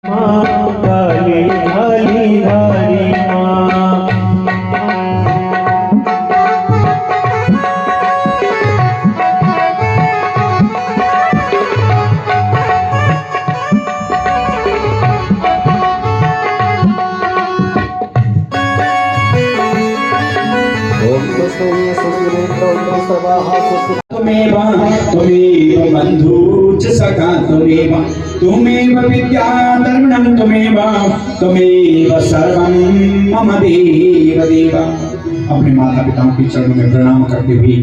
काली काली धारी माँ। त्वमेव बन्धु च सखा त्वमेव त्वमेव विद्या धर्मणं त्वमेव सर्वं मम देव देव। अपने माता पिताओं के चरणों में प्रणाम करते हुए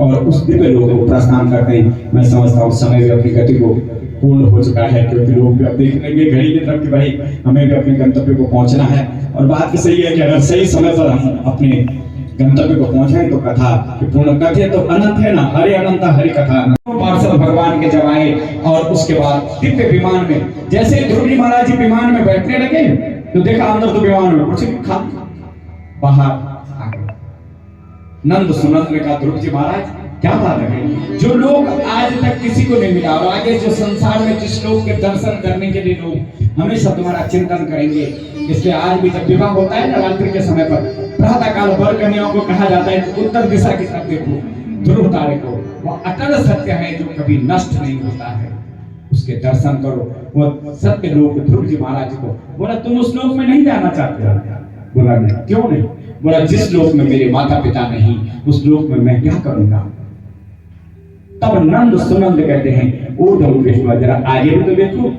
और उस दिव्य लोक को प्रस्थान करते हैं। मैं समझता हूँ समय भी अपनी गति को पूर्ण हो चुका है, क्योंकि लोग भी अब देखने लगे घड़ी की तरफ कि भाई हमें भी अपने गंतव्य को पहुंचना है। और बात भी सही है कि अगर सही समय पर हम अपने गंतव्य को पहुंचे तो कथा पूर्ण कथे तो अनंत है ना, हरि अनंत हरि कथा। पार्षद भगवान के जब आए और उसके बाद दिव्य विमान में जैसे ध्रुव जी महाराज जी विमान में बैठने लगे तो देखा अंदर तो विमान में कुछ खा बाहर आ गए। नंद सुनंद ने कहा ध्रुव जी महाराज क्या बात है, जो लोग आज तक किसी को नहीं मिला और आगे जो संसार में जिस लोग के दर्शन करने के लिए लोग हमेशा तुम्हारा चिंतन करेंगे, इसलिए आज भी जब विवाह होता है ना रात्रि के समय पर प्रातः काल वर कन्याओं को कहा जाता है कि उत्तर दिशा की तरफ देखो, ध्रुव तारे को, वो अटल सत्य है जो कभी नष्ट नहीं होता है, उसके दर्शन करो। वो सत्य लोक ध्रुव जी महाराज को बोला तुम उस लोक में नहीं जाना चाहते? बोला नहीं। क्यों नहीं? बोला जिस लोक में मेरे माता पिता नहीं उस लोक में मैं क्या करूंगा। तब नंद सुनंद कहते हैं ओ ढोल जरा आगे भी तो देखो।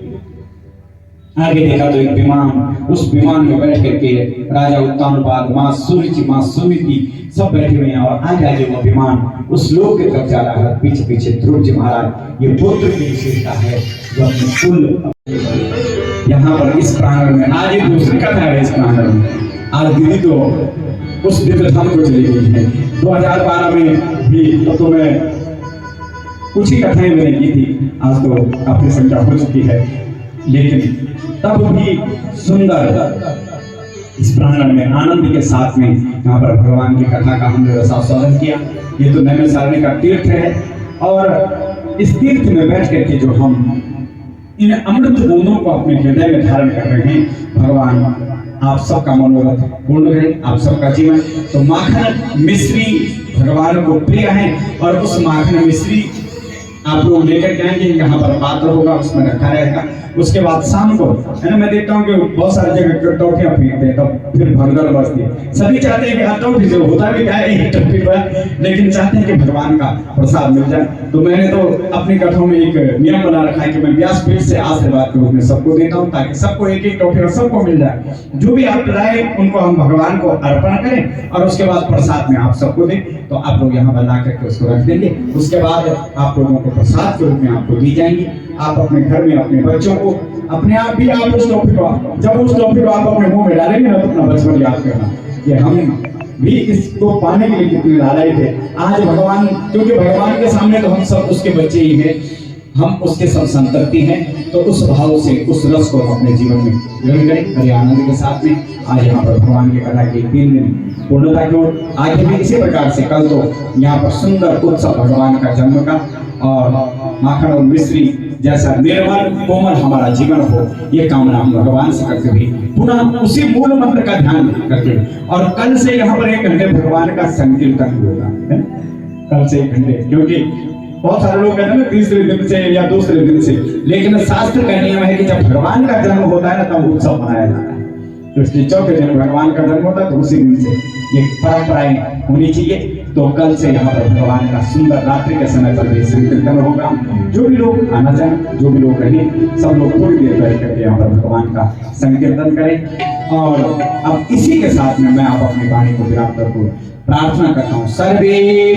आगे देखा तो एक विमान, उस विमान में बैठ करके राजा उत्तानपाद, माँ सूर्य, माँ सुनीति सब बैठे हुए हैं और आगे आगे वो विमान उस लोक की तरफ जा रहा है। पीछे पीछे ध्रुव जी महाराज। ये पुत्र की विशेषता है जो अपने कुल यहाँ पर इस प्रांगण में आज ये दूसरी कथा है। इस प्रांगण में आज दीदी तो उस दिव्य धाम को चली गई है। 2012 में भी तो मैं कुछ ही कथाएं मैंने की थी, आज तो काफी संख्या हो चुकी है, लेकिन तब भी सुंदर इस प्रांगण में आनंद के साथ में यहाँ पर भगवान की कथा का हमने रसास्वादन किया। ये तो नैमिषारण्य का तीर्थ है और इस तीर्थ में बैठ करके जो हम इन अमृत बूंदों को अपने हृदय में धारण कर रहे हैं, भगवान आप सबका मनोरथ पूर्ण करे, आप सबका जीवन। तो माखन मिश्री भगवान को प्रिय है और उस माखन मिश्री आप लोग लेकर जाएंगे, यहाँ पर पात्र होगा उसमें रखा रहेगा। उसके बाद शाम को है ना, मैं देखता हूँ कि बहुत सारी जगह टॉफियां फेंकते हैं, तो फिर भगदड़ बसती है। सभी चाहते हैं कि टॉफी जो होता भी क्या है टॉफी पर, लेकिन चाहते हैं कि भगवान का प्रसाद मिल जाए। तो मैंने तो अपनी कथाओं में एक नियम बना रखा है कि मैं व्यासपीठ से आशीर्वाद के रूप में सबको देता हूँ, ताकि सबको एक एक टॉफी सबको मिल जाए। जो भी आप लाए उनको हम भगवान को अर्पण करें और उसके बाद प्रसाद में आप सबको दें। तो आप लोग यहाँ पर ला करके उसको रख देंगे। उसके बाद आप लोगों को प्रसाद के रूप में आपको दी जाएंगी। आप अपने घर में अपने बच्चों को, अपने आप भी आप उस टॉफी को, जब उस टॉफी को आप अपने मुंह में डालेंगे ना तो अपना बचपन याद करना कि हम भी इसको पाने के लिए कितने लालायित थे। आज भगवान, क्योंकि भगवान के सामने तो हम सब उसके बच्चे ही हैं, हम उसके सब संतति हैं, तो उस भाव से उस रस को अपने जीवन में ग्रहण करें हरि आनंद के साथ में। आज यहाँ पर भगवान की कथा के 3 दिन पूर्णता की ओर आगे भी इसी प्रकार से कल तो यहाँ पर सुंदर उत्सव भगवान का जन्म का और माखन और मिश्री जैसा निर्मल कोमल हमारा जीवन हो, ये कामना हम भगवान से करते हुए पुनः उसी मूल मंत्र का ध्यान करके, और कल से यहाँ पर 1 घंटे भगवान का संकीर्तन होगा। कल से 1 घंटे, क्योंकि बहुत सारे लोग कहते हैं ना तीसरे दिन से या दूसरे दिन से, लेकिन शास्त्र का नियम है कि जब भगवान का जन्म होता है ना तब उत्सव मनाया जाता है। तो इसलिए चौथे दिन भगवान का जन्म होता है तो उसी दिन से ये परंपराएं होनी चाहिए। तो कल से यहाँ पर भगवान का सुंदर रात्रि के समय पर भी संकीर्तन होगा। जो भी लोग आना चाहें, जो भी लोग रहें, सब लोग थोड़ी देर बैठ करके यहाँ पर भगवान का संकीर्तन करें। और अब इसी के साथ में मैं आप अपनी वाणी को विराम करके प्रार्थना करता हूँ। सर्वे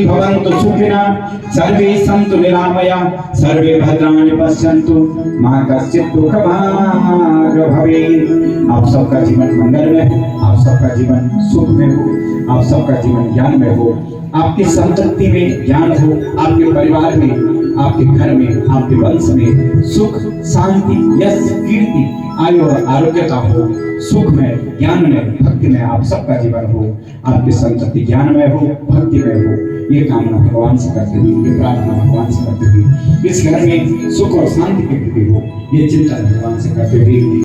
भवन्तु सुखिनः, सर्वे सन्तु निरामयाः, सर्वे भद्राणि पश्यन्तु, मा कश्चित् दुःखभाग् भवेत्। आप सबका जीवन मंगल में हो, आप सबका जीवन सुख में हो, आप सबका जीवन ज्ञान में हो, आपकी संतति में ज्ञान हो, आपके परिवार में, आपके घर में, आपके वंश में सुख शांति यश कीर्ति आयु और आरोग्यता हो, सुख में ज्ञान में भक्ति में आप सबका जीवन हो, आपकी संतति ज्ञान में हो भक्ति में हो, ये कामना भगवान से करते हुए, ये प्रार्थना भगवान से करते हुए, इस घर में सुख और शांति की वृद्धि हो, ये चिंतन भगवान से करते हुए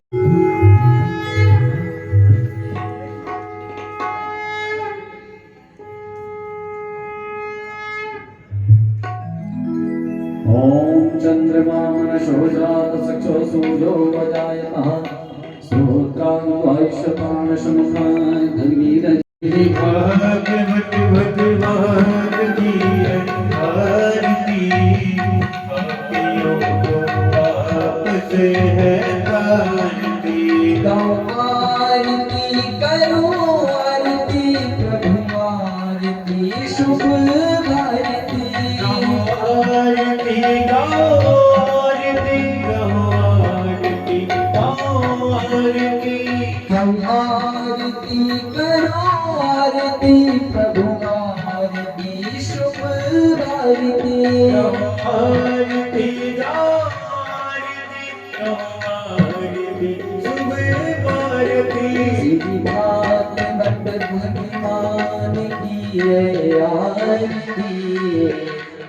आरती हम आरती करो आरती प्रभु आरती शुभ आरती आरती जाओ आरती शुभ आरती श्री भागवत भगवान की है आरती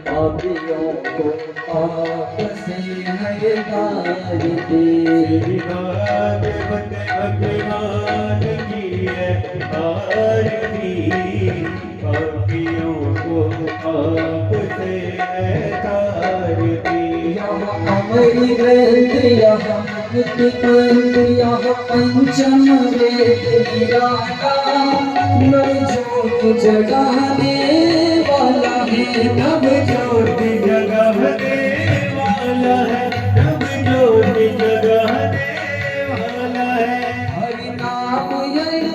पापियों को पाप से हटारती श्री भागवत भगवान की है आरती पापियों को पाप से तारती यहाँ अमर ग्रंथ यहाँ मुक्त पंथ यहाँ पंचम वेद निराला नव ज्योत जगाने वाला है नव ज्योति जगाने वाला है नव ज्योति जगाने वाला है हरि नाम यही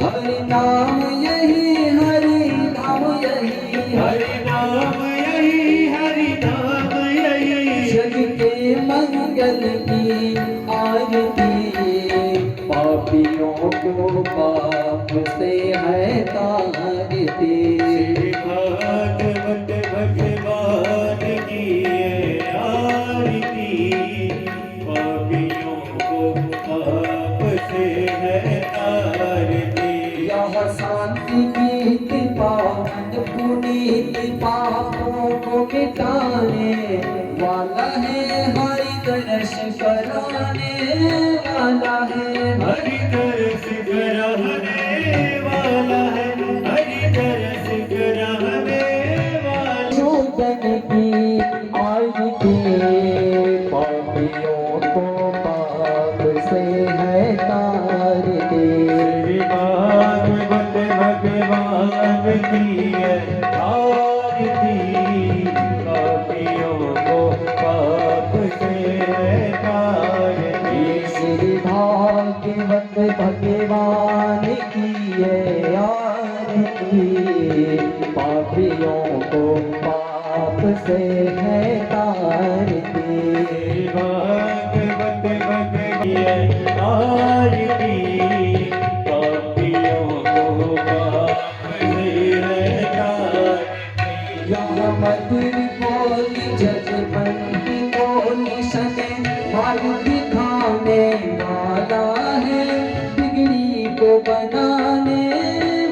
हरि नाम यही हरि नाम यही हरि नाम यही हरि नाम यही जग के मंगल की आरती पापियों को पाप से है तारती श्री भागवत भगवान की है आरती पापियों को पाप से है तारती यह शांति गीत पावन पुनीत पापों को मिटाने वाला है हरि दर्श कराने वाला है हरि तरस कराने वाला है हरि तरस कराने वाला शोधन की आरती पापियों को पाप से है तारती श्री भागवत भगवान की है आरती पापियों को पाप से है तारती श्री भागवत भगवान की है आरती पापियों को पाप से है तारती श्री भागवत भगवान की है आरती पापियों को पाप से है तारती यहाँ मधुर बोली जज बंदी बोली सने मार्ग दिखाने वाला है बिगड़ी को बनाने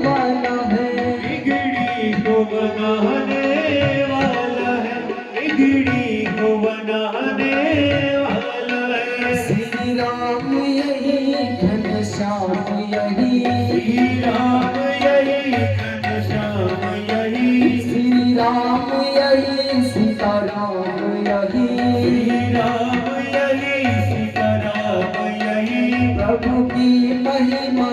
वाला है बिगड़ी को बनाने वाला है बिगड़ी को बनाने वाला है श्री राम यही घनश्याम यही श्री राम यही घनश्याम यही श्री राम यही सीताराम यही श्री राम यही सीताराम यही प्रभु की महिमा